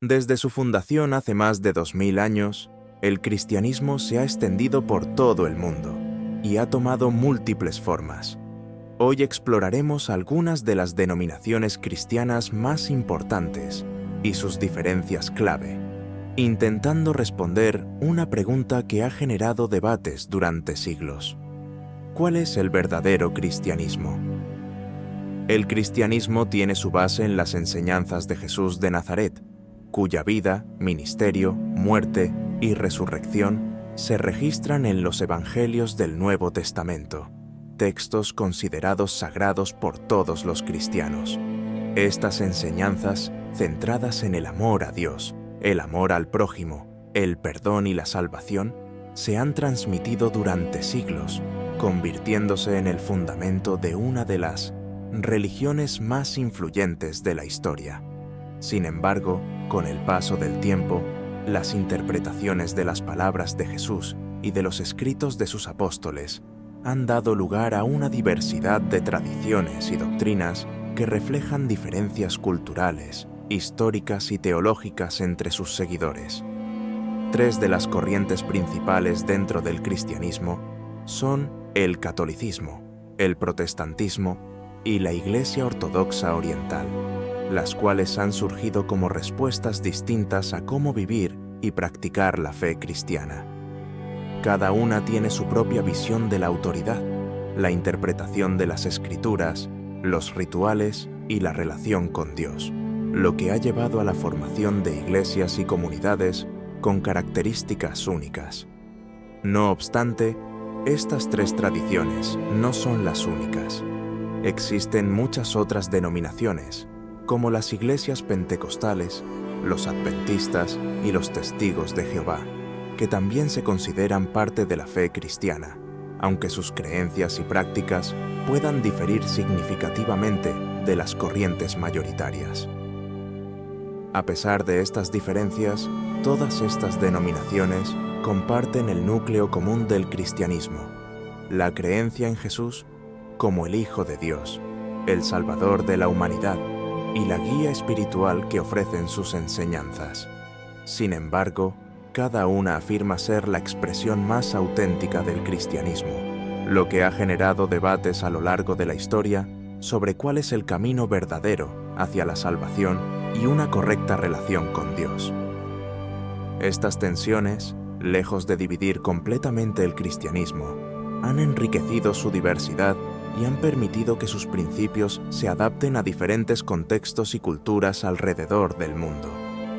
Desde su fundación hace más de 2000 años, el cristianismo se ha extendido por todo el mundo y ha tomado múltiples formas. Hoy exploraremos algunas de las denominaciones cristianas más importantes y sus diferencias clave, intentando responder una pregunta que ha generado debates durante siglos. ¿Cuál es el verdadero cristianismo? El cristianismo tiene su base en las enseñanzas de Jesús de Nazaret, cuya vida, ministerio, muerte y resurrección se registran en los Evangelios del Nuevo Testamento, textos considerados sagrados por todos los cristianos. Estas enseñanzas, centradas en el amor a Dios, el amor al prójimo, el perdón y la salvación, se han transmitido durante siglos, convirtiéndose en el fundamento de una de las religiones más influyentes de la historia. Sin embargo, con el paso del tiempo, las interpretaciones de las palabras de Jesús y de los escritos de sus apóstoles han dado lugar a una diversidad de tradiciones y doctrinas que reflejan diferencias culturales, históricas y teológicas entre sus seguidores. Tres de las corrientes principales dentro del cristianismo son el catolicismo, el protestantismo y la Iglesia Ortodoxa Oriental, las cuales han surgido como respuestas distintas a cómo vivir y practicar la fe cristiana. Cada una tiene su propia visión de la autoridad, la interpretación de las Escrituras, los rituales y la relación con Dios, lo que ha llevado a la formación de iglesias y comunidades con características únicas. No obstante, estas tres tradiciones no son las únicas. Existen muchas otras denominaciones, como las iglesias pentecostales, los adventistas y los testigos de Jehová, que también se consideran parte de la fe cristiana, aunque sus creencias y prácticas puedan diferir significativamente de las corrientes mayoritarias. A pesar de estas diferencias, todas estas denominaciones comparten el núcleo común del cristianismo, la creencia en Jesús como el Hijo de Dios, el Salvador de la humanidad y la guía espiritual que ofrecen sus enseñanzas. Sin embargo, cada una afirma ser la expresión más auténtica del cristianismo, lo que ha generado debates a lo largo de la historia sobre cuál es el camino verdadero hacia la salvación y una correcta relación con Dios. Estas tensiones, lejos de dividir completamente el cristianismo, han enriquecido su diversidad y han permitido que sus principios se adapten a diferentes contextos y culturas alrededor del mundo.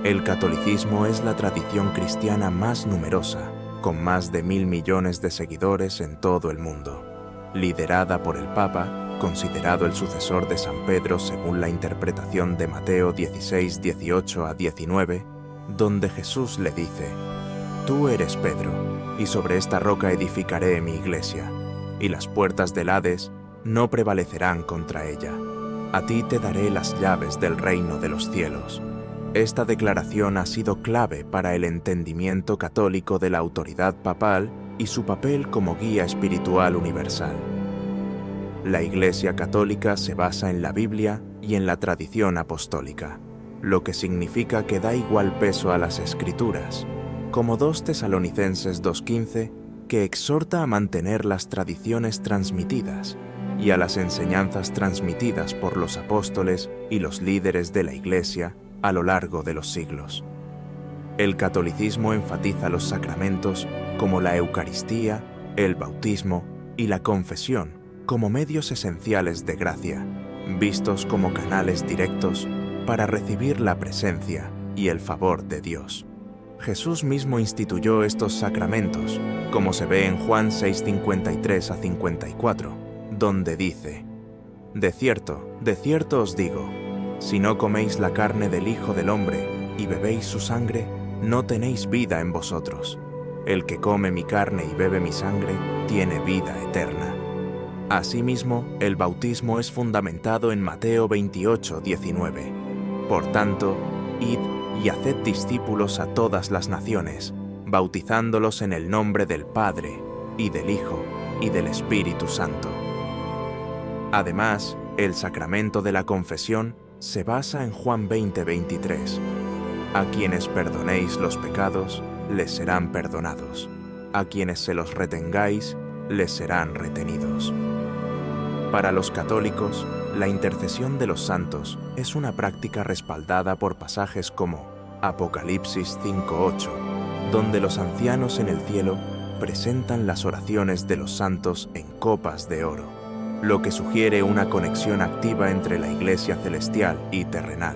El catolicismo es la tradición cristiana más numerosa, con más de 1.000 millones de seguidores en todo el mundo. Liderada por el Papa, considerado el sucesor de San Pedro según la interpretación de Mateo 16, 18 a 19, donde Jesús le dice: «Tú eres Pedro, y sobre esta roca edificaré mi iglesia, y las puertas del Hades no prevalecerán contra ella. A ti te daré las llaves del reino de los cielos». Esta declaración ha sido clave para el entendimiento católico de la autoridad papal y su papel como guía espiritual universal. La Iglesia Católica se basa en la Biblia y en la tradición apostólica, lo que significa que da igual peso a las Escrituras, como 2 Tesalonicenses 2:15, que exhorta a mantener las tradiciones transmitidas y a las enseñanzas transmitidas por los apóstoles y los líderes de la Iglesia a lo largo de los siglos. El catolicismo enfatiza los sacramentos como la Eucaristía, el bautismo y la confesión como medios esenciales de gracia, vistos como canales directos para recibir la presencia y el favor de Dios. Jesús mismo instituyó estos sacramentos, como se ve en Juan 6:53 a 54, donde dice: de cierto os digo, si no coméis la carne del Hijo del Hombre y bebéis su sangre, no tenéis vida en vosotros. El que come mi carne y bebe mi sangre, tiene vida eterna. Asimismo, el bautismo es fundamentado en Mateo 28:19. Por tanto, id y haced discípulos a todas las naciones, bautizándolos en el nombre del Padre, y del Hijo, y del Espíritu Santo. Además, el sacramento de la confesión se basa en Juan 20:23. A quienes perdonéis los pecados, les serán perdonados. A quienes se los retengáis, les serán retenidos. Para los católicos, la intercesión de los santos es una práctica respaldada por pasajes como Apocalipsis 5:8, donde los ancianos en el cielo presentan las oraciones de los santos en copas de oro, lo que sugiere una conexión activa entre la Iglesia celestial y terrenal.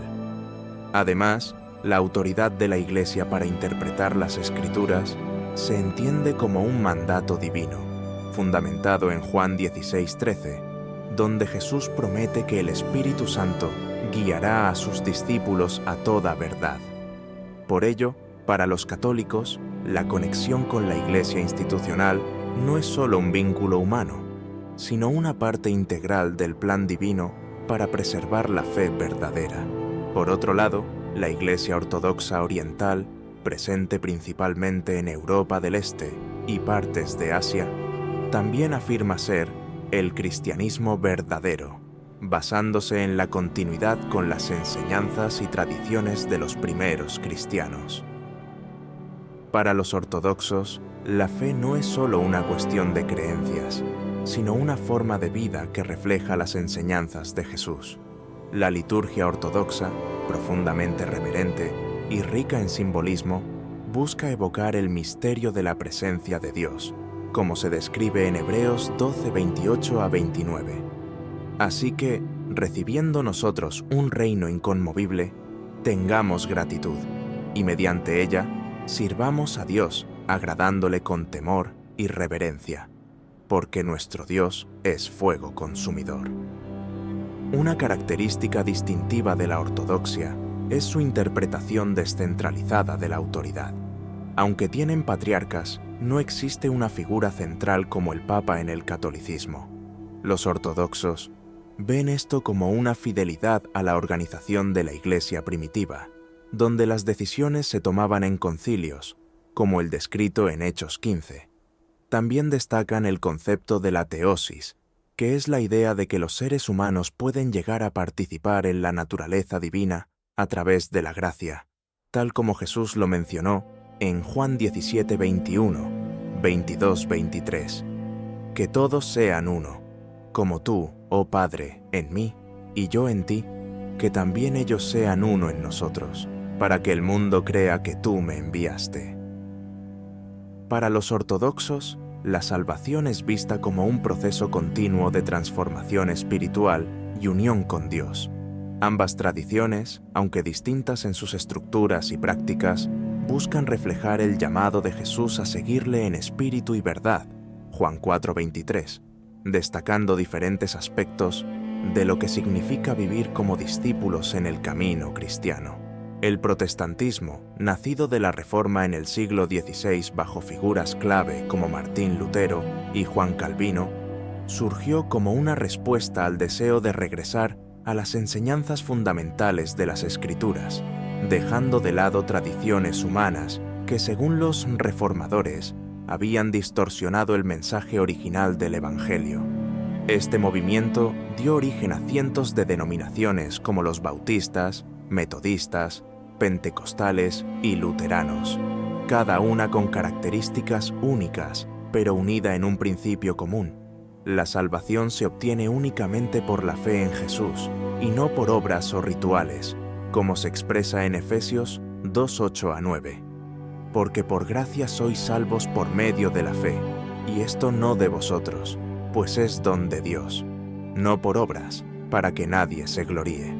Además, la autoridad de la Iglesia para interpretar las Escrituras se entiende como un mandato divino, fundamentado en Juan 16:13, donde Jesús promete que el Espíritu Santo guiará a sus discípulos a toda verdad. Por ello, para los católicos, la conexión con la Iglesia institucional no es solo un vínculo humano, sino una parte integral del plan divino para preservar la fe verdadera. Por otro lado, la Iglesia Ortodoxa Oriental, presente principalmente en Europa del Este y partes de Asia, también afirma ser el cristianismo verdadero, basándose en la continuidad con las enseñanzas y tradiciones de los primeros cristianos. Para los ortodoxos, la fe no es solo una cuestión de creencias, sino una forma de vida que refleja las enseñanzas de Jesús. La liturgia ortodoxa, profundamente reverente y rica en simbolismo, busca evocar el misterio de la presencia de Dios, como se describe en Hebreos 12:28-29. Así que, recibiendo nosotros un reino inconmovible, tengamos gratitud, y mediante ella, sirvamos a Dios, agradándole con temor y reverencia, porque nuestro Dios es fuego consumidor. Una característica distintiva de la ortodoxia es su interpretación descentralizada de la autoridad. Aunque tienen patriarcas, no existe una figura central como el Papa en el catolicismo. Los ortodoxos ven esto como una fidelidad a la organización de la Iglesia primitiva, donde las decisiones se tomaban en concilios, como el descrito en Hechos 15. También destacan el concepto de la teosis, que es la idea de que los seres humanos pueden llegar a participar en la naturaleza divina a través de la gracia, tal como Jesús lo mencionó en Juan 17:21, 22:23. Que todos sean uno, como tú, oh Padre, en mí, y yo en ti, que también ellos sean uno en nosotros, para que el mundo crea que tú me enviaste. Para los ortodoxos, la salvación es vista como un proceso continuo de transformación espiritual y unión con Dios. Ambas tradiciones, aunque distintas en sus estructuras y prácticas, buscan reflejar el llamado de Jesús a seguirle en espíritu y verdad, Juan 4:23, destacando diferentes aspectos de lo que significa vivir como discípulos en el camino cristiano. El protestantismo, nacido de la Reforma en el siglo XVI bajo figuras clave como Martín Lutero y Juan Calvino, surgió como una respuesta al deseo de regresar a las enseñanzas fundamentales de las Escrituras, dejando de lado tradiciones humanas que, según los reformadores, habían distorsionado el mensaje original del Evangelio. Este movimiento dio origen a cientos de denominaciones como los bautistas, metodistas, pentecostales y luteranos, cada una con características únicas, pero unida en un principio común. La salvación se obtiene únicamente por la fe en Jesús y no por obras o rituales, como se expresa en Efesios 2:8-9. Porque por gracia sois salvos por medio de la fe, y esto no de vosotros, pues es don de Dios, no por obras, para que nadie se gloríe.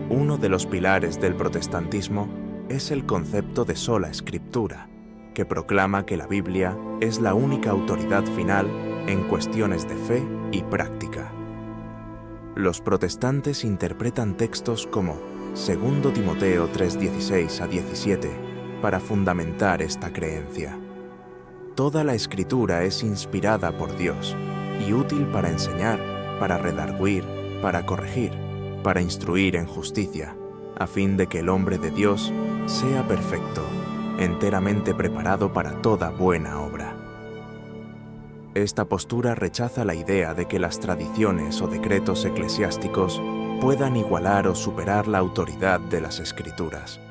Uno de los pilares del protestantismo es el concepto de sola escritura, que proclama que la Biblia es la única autoridad final en cuestiones de fe y práctica. Los protestantes interpretan textos como 2 Timoteo 3:16-17 para fundamentar esta creencia. Toda la Escritura es inspirada por Dios y útil para enseñar, para redarguir, para corregir, para instruir en justicia, a fin de que el hombre de Dios sea perfecto, enteramente preparado para toda buena obra. Esta postura rechaza la idea de que las tradiciones o decretos eclesiásticos puedan igualar o superar la autoridad de las Escrituras.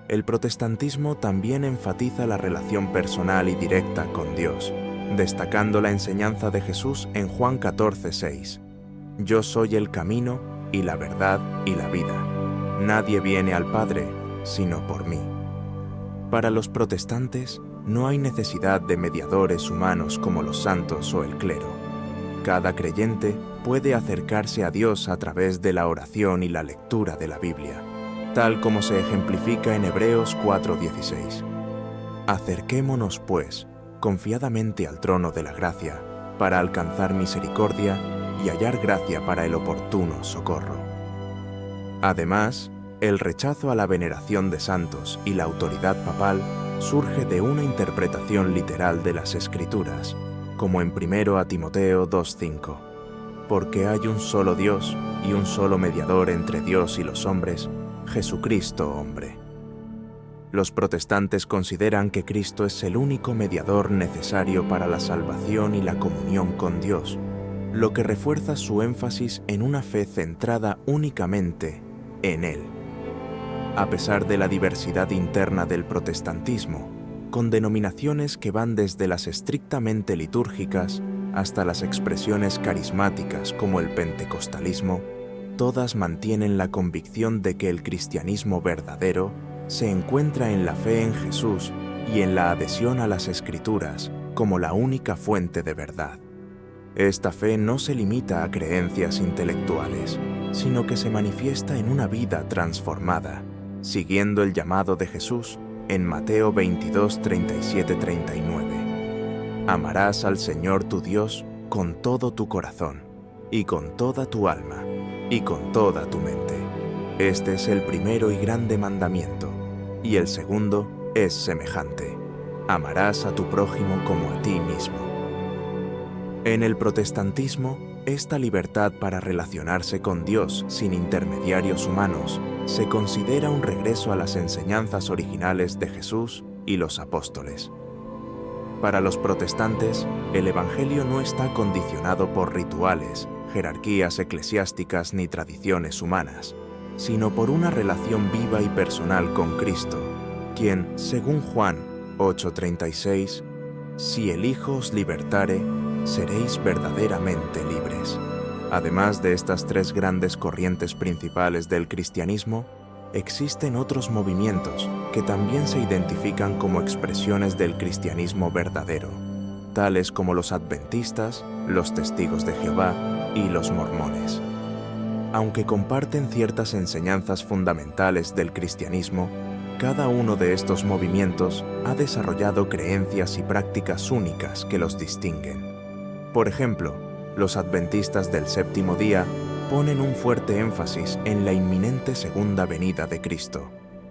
El protestantismo también enfatiza la relación personal y directa con Dios, destacando la enseñanza de Jesús en Juan 14:6. Yo soy el camino y la verdad y la vida. Nadie viene al Padre sino por mí. Para los protestantes, no hay necesidad de mediadores humanos como los santos o el clero. Cada creyente puede acercarse a Dios a través de la oración y la lectura de la Biblia, tal como se ejemplifica en Hebreos 4:16. Acerquémonos, pues, confiadamente al trono de la gracia, para alcanzar misericordia y hallar gracia para el oportuno socorro. Además, el rechazo a la veneración de santos y la autoridad papal surge de una interpretación literal de las Escrituras, como en 1 Timoteo 2:5. Porque hay un solo Dios y un solo mediador entre Dios y los hombres, Jesucristo hombre. Los protestantes consideran que Cristo es el único mediador necesario para la salvación y la comunión con Dios, lo que refuerza su énfasis en una fe centrada únicamente en Él. A pesar de la diversidad interna del protestantismo, con denominaciones que van desde las estrictamente litúrgicas hasta las expresiones carismáticas como el pentecostalismo, todas mantienen la convicción de que el cristianismo verdadero se encuentra en la fe en Jesús y en la adhesión a las Escrituras como la única fuente de verdad. Esta fe no se limita a creencias intelectuales, sino que se manifiesta en una vida transformada, siguiendo el llamado de Jesús en Mateo 22:37-39. Amarás al Señor tu Dios con todo tu corazón, y con toda tu alma, y con toda tu mente. Este es el primero y grande mandamiento, y el segundo es semejante. Amarás a tu prójimo como a ti mismo. En el protestantismo, esta libertad para relacionarse con Dios sin intermediarios humanos se considera un regreso a las enseñanzas originales de Jesús y los apóstoles. Para los protestantes, el Evangelio no está condicionado por rituales, jerarquías eclesiásticas ni tradiciones humanas, sino por una relación viva y personal con Cristo, quien, según Juan 8:36, si el Hijo os libertare, seréis verdaderamente libres. Además de estas tres grandes corrientes principales del cristianismo, existen otros movimientos que también se identifican como expresiones del cristianismo verdadero, tales como los adventistas, los testigos de Jehová y los mormones. Aunque comparten ciertas enseñanzas fundamentales del cristianismo, cada uno de estos movimientos ha desarrollado creencias y prácticas únicas que los distinguen. Por ejemplo, los adventistas del séptimo día ponen un fuerte énfasis en la inminente segunda venida de Cristo,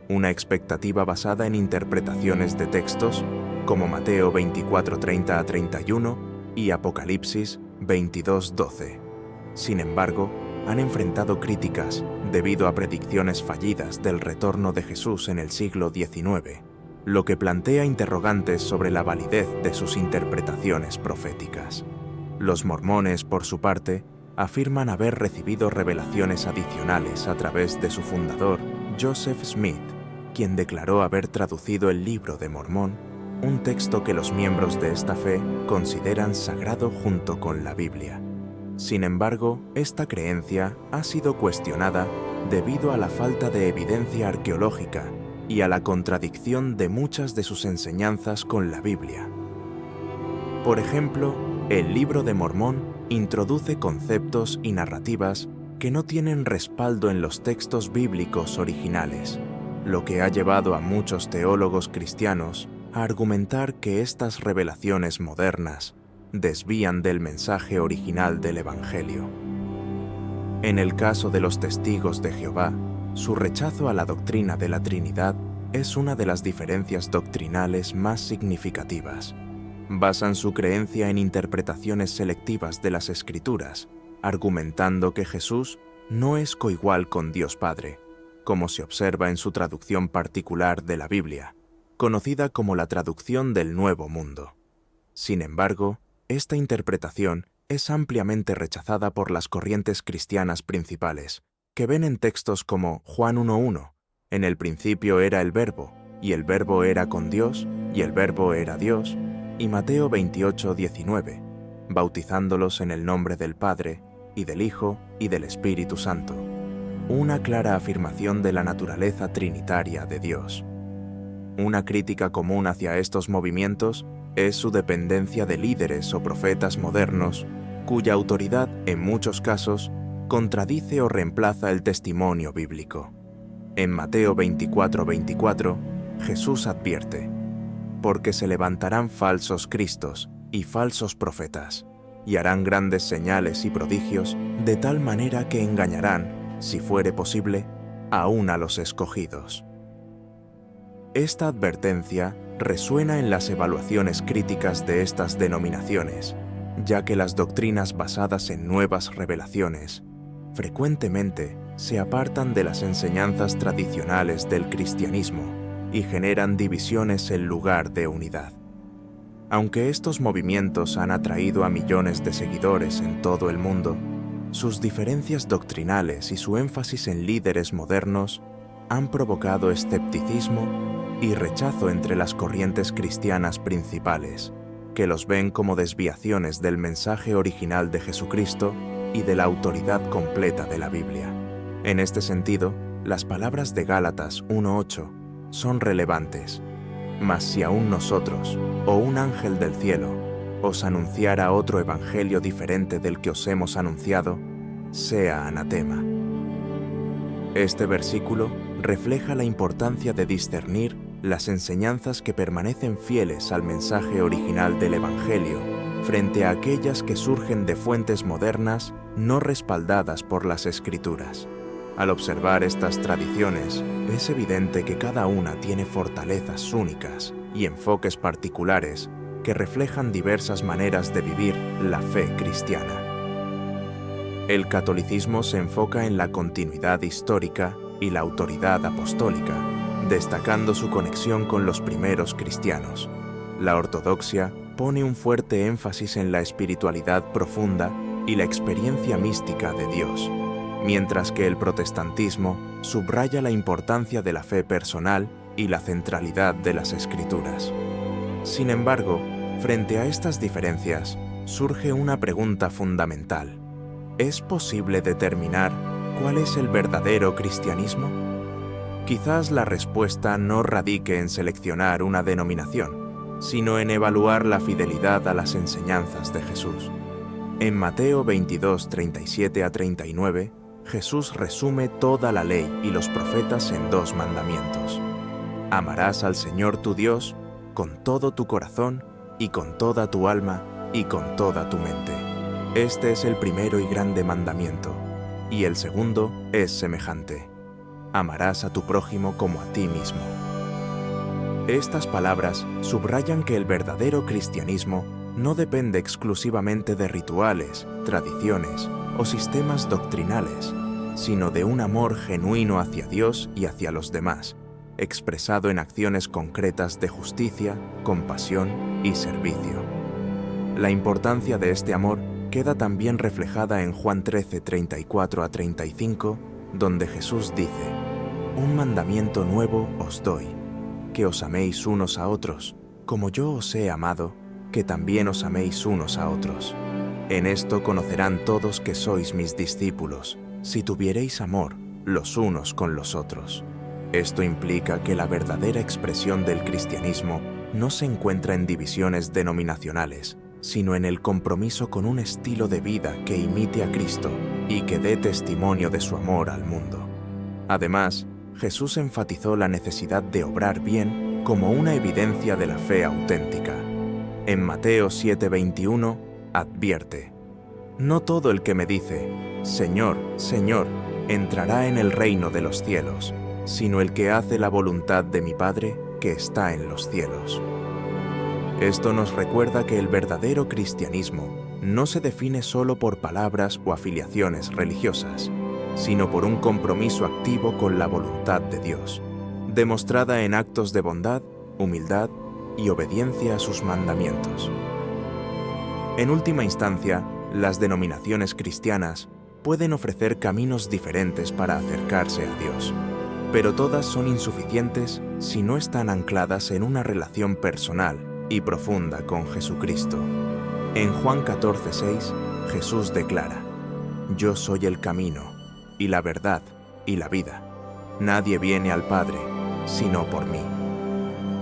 una expectativa basada en interpretaciones de textos como Mateo 24:30-31 y Apocalipsis 22:12. Sin embargo, han enfrentado críticas debido a predicciones fallidas del retorno de Jesús en el siglo XIX, lo que plantea interrogantes sobre la validez de sus interpretaciones proféticas. Los mormones, por su parte, afirman haber recibido revelaciones adicionales a través de su fundador, Joseph Smith, quien declaró haber traducido el Libro de Mormón, un texto que los miembros de esta fe consideran sagrado junto con la Biblia. Sin embargo, esta creencia ha sido cuestionada debido a la falta de evidencia arqueológica y a la contradicción de muchas de sus enseñanzas con la Biblia. Por ejemplo, el Libro de Mormón introduce conceptos y narrativas que no tienen respaldo en los textos bíblicos originales, lo que ha llevado a muchos teólogos cristianos a argumentar que estas revelaciones modernas desvían del mensaje original del Evangelio. En el caso de los testigos de Jehová, su rechazo a la doctrina de la Trinidad es una de las diferencias doctrinales más significativas. Basan su creencia en interpretaciones selectivas de las Escrituras, argumentando que Jesús no es coigual con Dios Padre, como se observa en su traducción particular de la Biblia, conocida como la traducción del Nuevo Mundo. Sin embargo, esta interpretación es ampliamente rechazada por las corrientes cristianas principales, que ven en textos como Juan 1:1, En el principio era el Verbo, y el Verbo era con Dios, y el Verbo era Dios, y Mateo 28:19, bautizándolos en el nombre del Padre, y del Hijo, y del Espíritu Santo. Una clara afirmación de la naturaleza trinitaria de Dios. Una crítica común hacia estos movimientos es su dependencia de líderes o profetas modernos, cuya autoridad, en muchos casos, contradice o reemplaza el testimonio bíblico. En Mateo 24:24, Jesús advierte: «Porque se levantarán falsos cristos y falsos profetas, y harán grandes señales y prodigios, de tal manera que engañarán, si fuere posible, aún a los escogidos». Esta advertencia resuena en las evaluaciones críticas de estas denominaciones, ya que las doctrinas basadas en nuevas revelaciones frecuentemente se apartan de las enseñanzas tradicionales del cristianismo y generan divisiones en lugar de unidad. Aunque estos movimientos han atraído a millones de seguidores en todo el mundo, sus diferencias doctrinales y su énfasis en líderes modernos han provocado escepticismo y rechazo entre las corrientes cristianas principales, que los ven como desviaciones del mensaje original de Jesucristo y de la autoridad completa de la Biblia. En este sentido, las palabras de Gálatas 1:8 son relevantes. Mas si aún nosotros, o un ángel del cielo, os anunciara otro evangelio diferente del que os hemos anunciado, sea anatema. Este versículo refleja la importancia de discernir las enseñanzas que permanecen fieles al mensaje original del Evangelio frente a aquellas que surgen de fuentes modernas no respaldadas por las Escrituras. Al observar estas tradiciones, es evidente que cada una tiene fortalezas únicas y enfoques particulares que reflejan diversas maneras de vivir la fe cristiana. El catolicismo se enfoca en la continuidad histórica y la autoridad apostólica, destacando su conexión con los primeros cristianos. La ortodoxia pone un fuerte énfasis en la espiritualidad profunda y la experiencia mística de Dios, mientras que el protestantismo subraya la importancia de la fe personal y la centralidad de las Escrituras. Sin embargo, frente a estas diferencias, surge una pregunta fundamental. ¿Es posible determinar cuál es el verdadero cristianismo? Quizás la respuesta no radique en seleccionar una denominación, sino en evaluar la fidelidad a las enseñanzas de Jesús. En Mateo 22:37-39, Jesús resume toda la ley y los profetas en 2 mandamientos. Amarás al Señor tu Dios con todo tu corazón y con toda tu alma y con toda tu mente. Este es el primero y grande mandamiento, y el segundo es semejante: amarás a tu prójimo como a ti mismo. Estas palabras subrayan que el verdadero cristianismo no depende exclusivamente de rituales, tradiciones o sistemas doctrinales, sino de un amor genuino hacia Dios y hacia los demás, expresado en acciones concretas de justicia, compasión y servicio. La importancia de este amor queda también reflejada en Juan 13:34-35, donde Jesús dice: «Un mandamiento nuevo os doy, que os améis unos a otros, como yo os he amado, que también os améis unos a otros. En esto conocerán todos que sois mis discípulos, si tuviereis amor los unos con los otros». Esto implica que la verdadera expresión del cristianismo no se encuentra en divisiones denominacionales, sino en el compromiso con un estilo de vida que imite a Cristo y que dé testimonio de su amor al mundo. Además, Jesús enfatizó la necesidad de obrar bien como una evidencia de la fe auténtica. En Mateo 7:21 advierte: «No todo el que me dice, Señor, Señor, entrará en el reino de los cielos, sino el que hace la voluntad de mi Padre que está en los cielos». Esto nos recuerda que el verdadero cristianismo no se define solo por palabras o afiliaciones religiosas, sino por un compromiso activo con la voluntad de Dios, demostrada en actos de bondad, humildad y obediencia a sus mandamientos. En última instancia, las denominaciones cristianas pueden ofrecer caminos diferentes para acercarse a Dios. pero todas son insuficientes si no están ancladas en una relación personal y profunda con Jesucristo. En Juan 14:6, Jesús declara: «Yo soy el camino, y la verdad, y la vida. Nadie viene al Padre, sino por mí».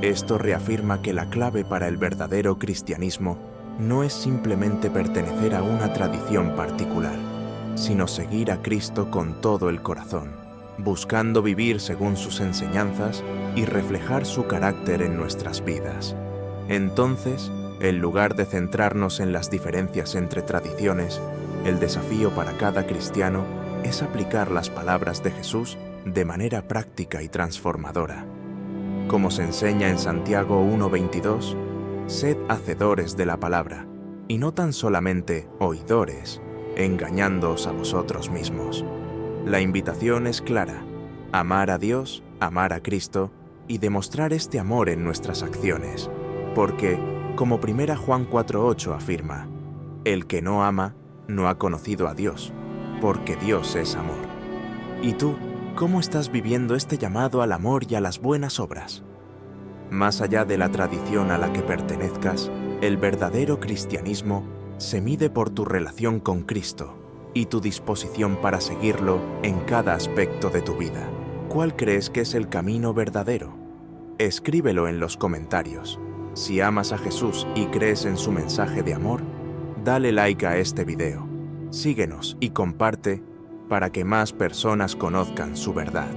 Esto reafirma que la clave para el verdadero cristianismo no es simplemente pertenecer a una tradición particular, sino seguir a Cristo con todo el corazón, buscando vivir según sus enseñanzas y reflejar su carácter en nuestras vidas. Entonces, en lugar de centrarnos en las diferencias entre tradiciones, el desafío para cada cristiano es aplicar las palabras de Jesús de manera práctica y transformadora. Como se enseña en Santiago 1:22, sed hacedores de la palabra, y no tan solamente oidores, engañándoos a vosotros mismos. La invitación es clara: amar a Dios, amar a Cristo y demostrar este amor en nuestras acciones, porque, como 1 Juan 4:8 afirma, el que no ama no ha conocido a Dios, porque Dios es amor. ¿Y tú, cómo estás viviendo este llamado al amor y a las buenas obras? Más allá de la tradición a la que pertenezcas, el verdadero cristianismo se mide por tu relación con Cristo y tu disposición para seguirlo en cada aspecto de tu vida. ¿Cuál crees que es el camino verdadero? Escríbelo en los comentarios. Si amas a Jesús y crees en su mensaje de amor, dale like a este video, síguenos y comparte para que más personas conozcan su verdad.